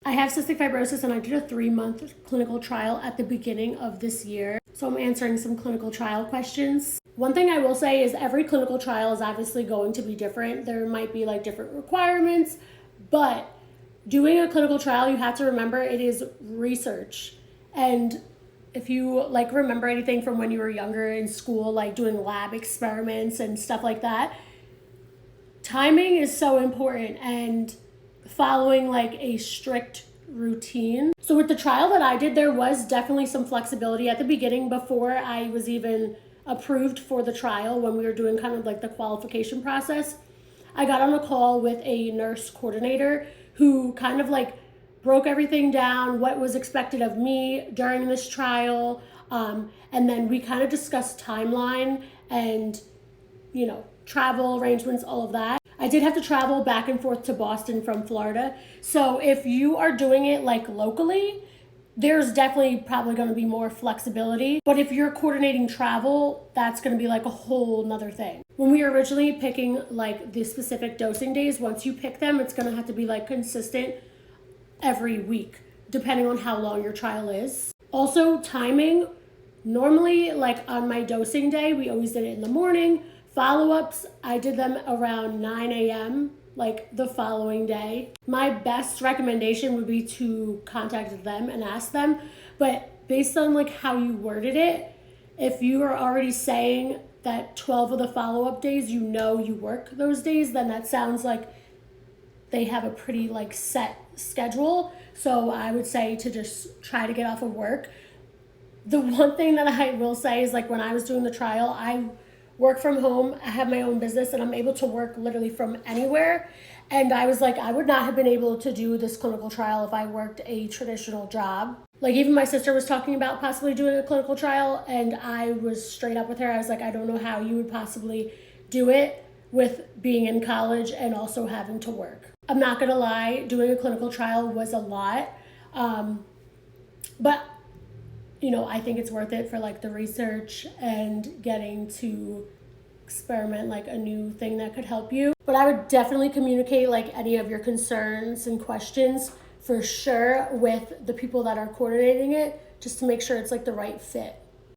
I have cystic fibrosis and I did a 3-month clinical trial at the beginning of this year. So I'm answering some clinical trial questions. One thing I will say is every clinical trial is obviously going to be different. There might be like different requirements, but doing a clinical trial, you have to remember it is research. And if you like remember anything from when you were younger in school, like doing lab experiments and stuff like that, timing is so important and following like a strict routine. So with the trial that I did, there was definitely some flexibility at the beginning before I was even approved for the trial. When we were doing kind of like the qualification process, I got on a call with a nurse coordinator who kind of like broke everything down, what was expected of me during this trial, and then we kind of discussed timeline and travel arrangements, all of that. I did have to travel back and forth to Boston from Florida. So if you are doing it like locally, there's definitely probably going to be more flexibility. But if you're coordinating travel, that's going to be like a whole nother thing. When we were originally picking like the specific dosing days, once you pick them, it's going to have to be like consistent every week, depending on how long your trial is. Also, timing. Normally, like on my dosing day, we always did it in the morning. Follow-ups, I did them around 9 a.m., like the following day. My best recommendation would be to contact them and ask them, but based on like how you worded it, if you are already saying that 12 of the follow-up days, you work those days, then that sounds like they have a pretty like set schedule. So I would say to just try to get off of work. The one thing that I will say is like when I was doing the trial, I work from home. I have my own business and I'm able to work literally from anywhere. And I was like, I would not have been able to do this clinical trial if I worked a traditional job. Like even my sister was talking about possibly doing a clinical trial and I was straight up with her. I was like, I don't know how you would possibly do it with being in college and also having to work. I'm not gonna lie, doing a clinical trial was a lot. But I think it's worth it for like the research and getting to experiment like a new thing that could help you. But I would definitely communicate like any of your concerns and questions for sure with the people that are coordinating it, just to make sure it's like the right fit.